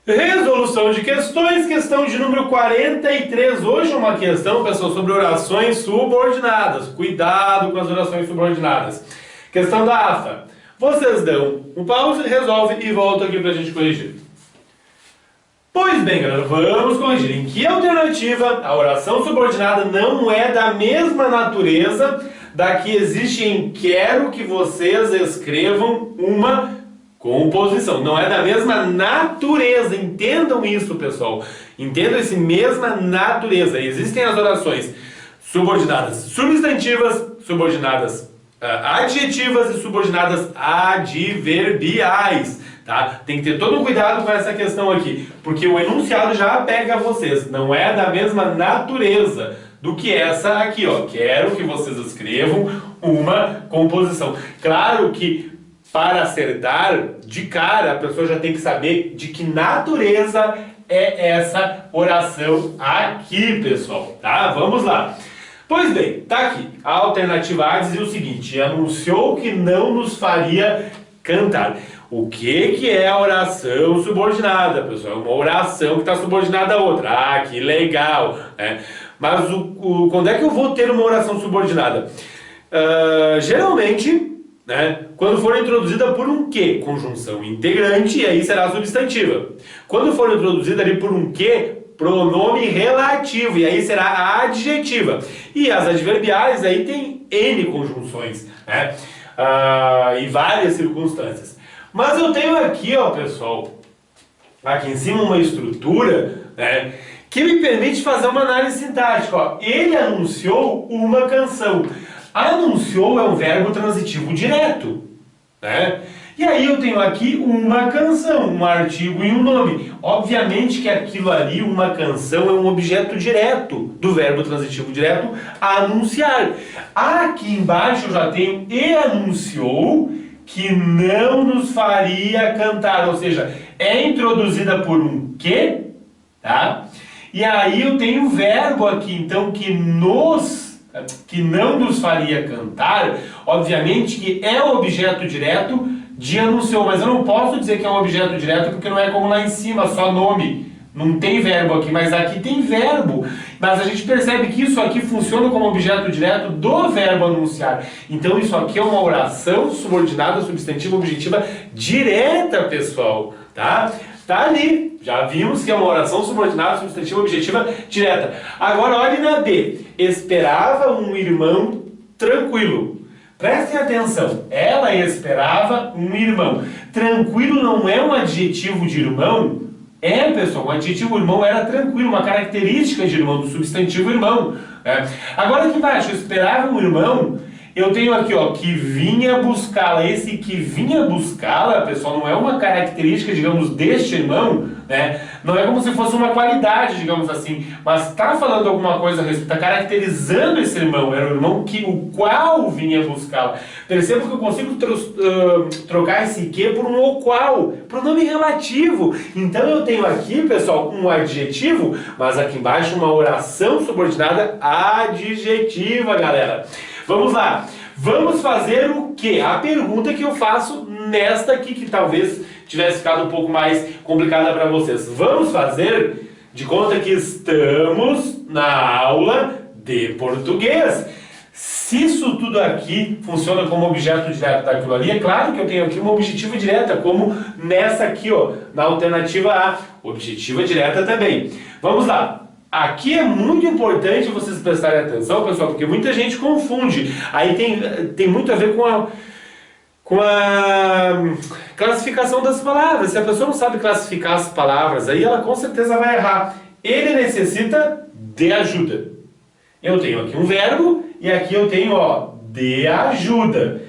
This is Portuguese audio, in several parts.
Resolução de questões, questão de número 43. Hoje é uma questão, pessoal, sobre orações subordinadas. Cuidado com as orações subordinadas. Questão da AFA. Vocês dão um pause, resolve e volta aqui pra gente corrigir. Pois bem, galera, vamos corrigir. Em que alternativa a oração subordinada não é da mesma natureza da que existe em quero que vocês escrevam uma composição? Não é da mesma natureza. Entendam isso, pessoal. Entendam esse mesma natureza. Existem as orações subordinadas substantivas, subordinadas adjetivas e subordinadas adverbiais. Tá? Tem que ter todo um cuidado com essa questão aqui, porque o enunciado já pega vocês. Não é da mesma natureza do que essa aqui, ó. Quero que vocês escrevam uma composição. Claro que para acertar, de cara, a pessoa já tem que saber de que natureza é essa oração aqui, pessoal, tá? Vamos lá. Pois bem, tá aqui. A alternativa A dizia o seguinte: anunciou que não nos faria cantar. O que é a oração subordinada, pessoal? É uma oração que está subordinada a outra. Ah, que legal, né? Mas quando é que eu vou ter uma oração subordinada? Geralmente, né, quando for introduzida por um que, conjunção integrante, e aí será substantiva. Quando for introduzida ali por um que, pronome relativo, e aí será a adjetiva. E as adverbiais aí tem N conjunções, né, e várias circunstâncias. Mas eu tenho aqui, ó, pessoal, aqui em cima uma estrutura, né, que me permite fazer uma análise sintática. Ó. Ele anunciou uma canção. Anunciou é um verbo transitivo direto, né? E aí eu tenho aqui uma canção, um artigo e um nome. Obviamente que aquilo ali, uma canção, é um objeto direto do verbo transitivo direto, anunciar. Aqui embaixo eu já tenho e anunciou que não nos faria cantar, ou seja, é introduzida por um que, tá? E aí eu tenho o verbo aqui, então, que não nos faria cantar, obviamente que é o objeto direto de anunciou, mas eu não posso dizer que é um objeto direto porque não é como lá em cima, só nome. Não tem verbo aqui, mas aqui tem verbo. Mas a gente percebe que isso aqui funciona como objeto direto do verbo anunciar. Então isso aqui é uma oração subordinada, substantiva, objetiva direta, pessoal. Tá? Tá ali. Já vimos que é uma oração subordinada, substantiva, objetiva direta. Agora olhe na B. Esperava um irmão tranquilo. Prestem atenção. Ela esperava um irmão. Tranquilo não é um adjetivo de irmão? É, pessoal, o adjetivo irmão era tranquilo, uma característica de irmão, do substantivo irmão. Né? Agora aqui embaixo, esperava um irmão, eu tenho aqui, ó, que vinha buscá-la. Esse que vinha buscá-la, pessoal, não é uma característica, digamos, deste irmão, né? Não é como se fosse uma qualidade, digamos assim, mas está falando alguma coisa a respeito, está caracterizando esse irmão, era o irmão o qual vinha buscá-la. Perceba que eu consigo trocar esse que por um o qual, pronome relativo. Então eu tenho aqui, pessoal, um adjetivo, mas aqui embaixo uma oração subordinada adjetiva, galera. Vamos lá, vamos fazer o quê? A pergunta que eu faço nesta aqui, que talvez tivesse ficado um pouco mais complicada para vocês. Vamos fazer de conta que estamos na aula de português. Se isso tudo aqui funciona como objeto direto daquilo ali, é claro que eu tenho aqui uma objetiva direta, como nessa aqui, ó, na alternativa A, objetiva direta também. Vamos lá. Aqui é muito importante vocês prestarem atenção, pessoal, porque muita gente confunde. Aí tem muito a ver com a classificação das palavras. Se a pessoa não sabe classificar as palavras, aí ela com certeza vai errar. Ele necessita de ajuda. Eu tenho aqui um verbo e aqui eu tenho, ó, de ajuda.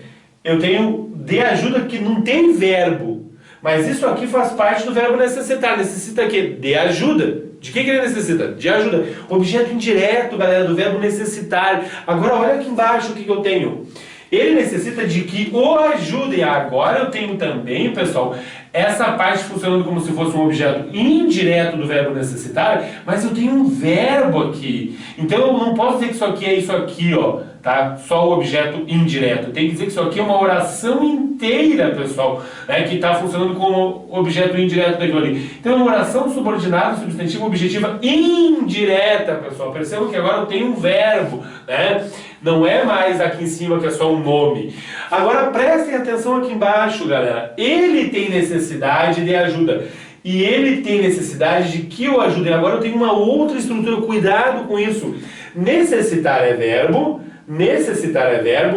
Eu tenho de ajuda que não tem verbo, mas isso aqui faz parte do verbo necessitar. Necessita o quê? De ajuda. De que ele necessita? De ajuda. Objeto indireto, galera, do verbo necessitar. Agora olha aqui embaixo o que eu tenho. Ele necessita de que o ajudem. Agora eu tenho também, pessoal, essa parte funcionando como se fosse um objeto indireto do verbo necessitar, mas eu tenho um verbo aqui. Então eu não posso dizer que isso aqui é isso aqui, ó. tá? Só o objeto indireto. Tem que dizer que isso aqui é uma oração inteira, pessoal, né? Que está funcionando como objeto indireto daquilo ali. Então é uma oração subordinada, substantiva, objetiva indireta, pessoal. Percebam que agora eu tenho um verbo, né? Não é mais aqui em cima que é só um nome. Agora prestem atenção aqui embaixo, galera. Ele tem necessidade de ajuda. E ele tem necessidade de que eu ajude. Agora eu tenho uma outra estrutura, cuidado com isso. Necessitar é verbo,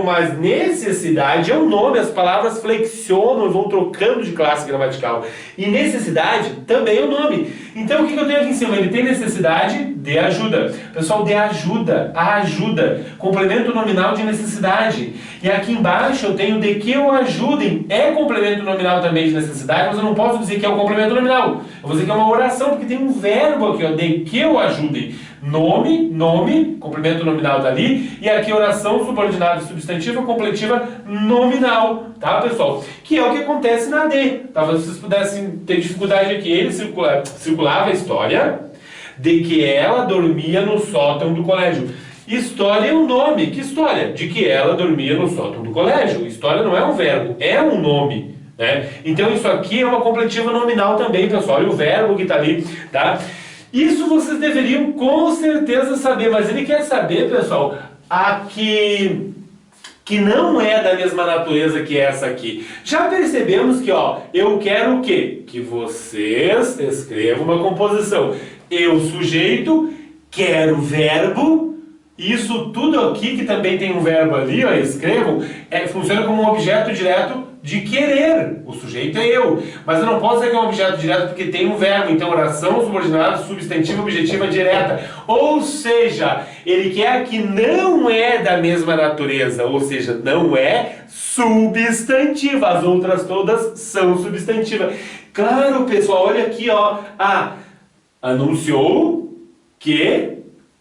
mas necessidade é um nome. As palavras flexionam e vão trocando de classe gramatical. E necessidade também é um nome. Então o que eu tenho aqui em cima? Ele tem necessidade de ajuda. Pessoal, de ajuda, a ajuda, complemento nominal de necessidade. E aqui embaixo eu tenho de que eu ajudem. É complemento nominal também de necessidade, mas eu não posso dizer que é um complemento nominal. Eu vou dizer que é uma oração, porque tem um verbo aqui, ó, de que eu ajudem. Nome, complemento nominal tá ali, e aqui oração subordinada substantiva, completiva nominal, tá, pessoal? Que é o que acontece na D. Talvez vocês pudessem ter dificuldade aqui. Ele circulava a história de que ela dormia no sótão do colégio. História é um nome. Que história? De que ela dormia no sótão do colégio. História não é um verbo, é um nome, né? Então isso aqui é uma completiva nominal também, pessoal. Olha o verbo que tá ali, tá? Isso vocês deveriam com certeza saber, mas ele quer saber, pessoal, que não é da mesma natureza que essa aqui. Já percebemos que, ó, eu quero o quê? Que vocês escrevam uma composição. Eu, sujeito, quero verbo. Isso tudo aqui, que também tem um verbo ali, ó, escrevam, funciona como um objeto direto de querer. O sujeito é eu. Mas eu não posso dizer que é um objeto direto porque tem um verbo. Então, oração subordinada, substantiva, objetiva, direta. Ou seja, ele quer que não é da mesma natureza. Ou seja, não é substantiva. As outras todas são substantivas. Claro, pessoal, olha aqui, ó. Anunciou que...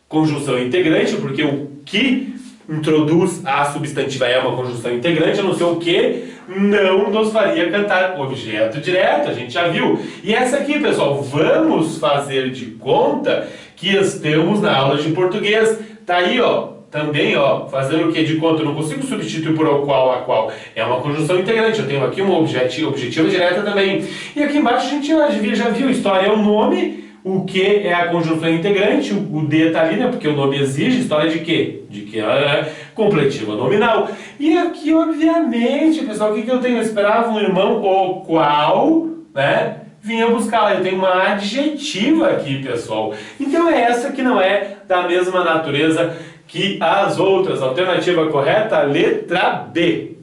Conjunção integrante, porque o que introduz a substantiva é uma conjunção integrante, anunciou o que não nos faria cantar. Objeto direto, a gente já viu. E essa aqui, pessoal, vamos fazer de conta que estamos na aula de português. Tá aí, ó, também, ó, fazer o que de conta? Eu não consigo substituir por o qual, a qual. É uma conjunção integrante. Eu tenho aqui uma objetiva direta também. E aqui embaixo a gente já viu, história é o nome. O que é a conjunção integrante, o D está ali, né? Porque o nome exige, história de quê? De que ela é completiva nominal. E aqui, obviamente, pessoal, o que eu tenho? Eu esperava um irmão, o qual, né? Vinha buscar. Eu tenho uma adjetiva aqui, pessoal. Então é essa que não é da mesma natureza que as outras. Alternativa correta, letra B.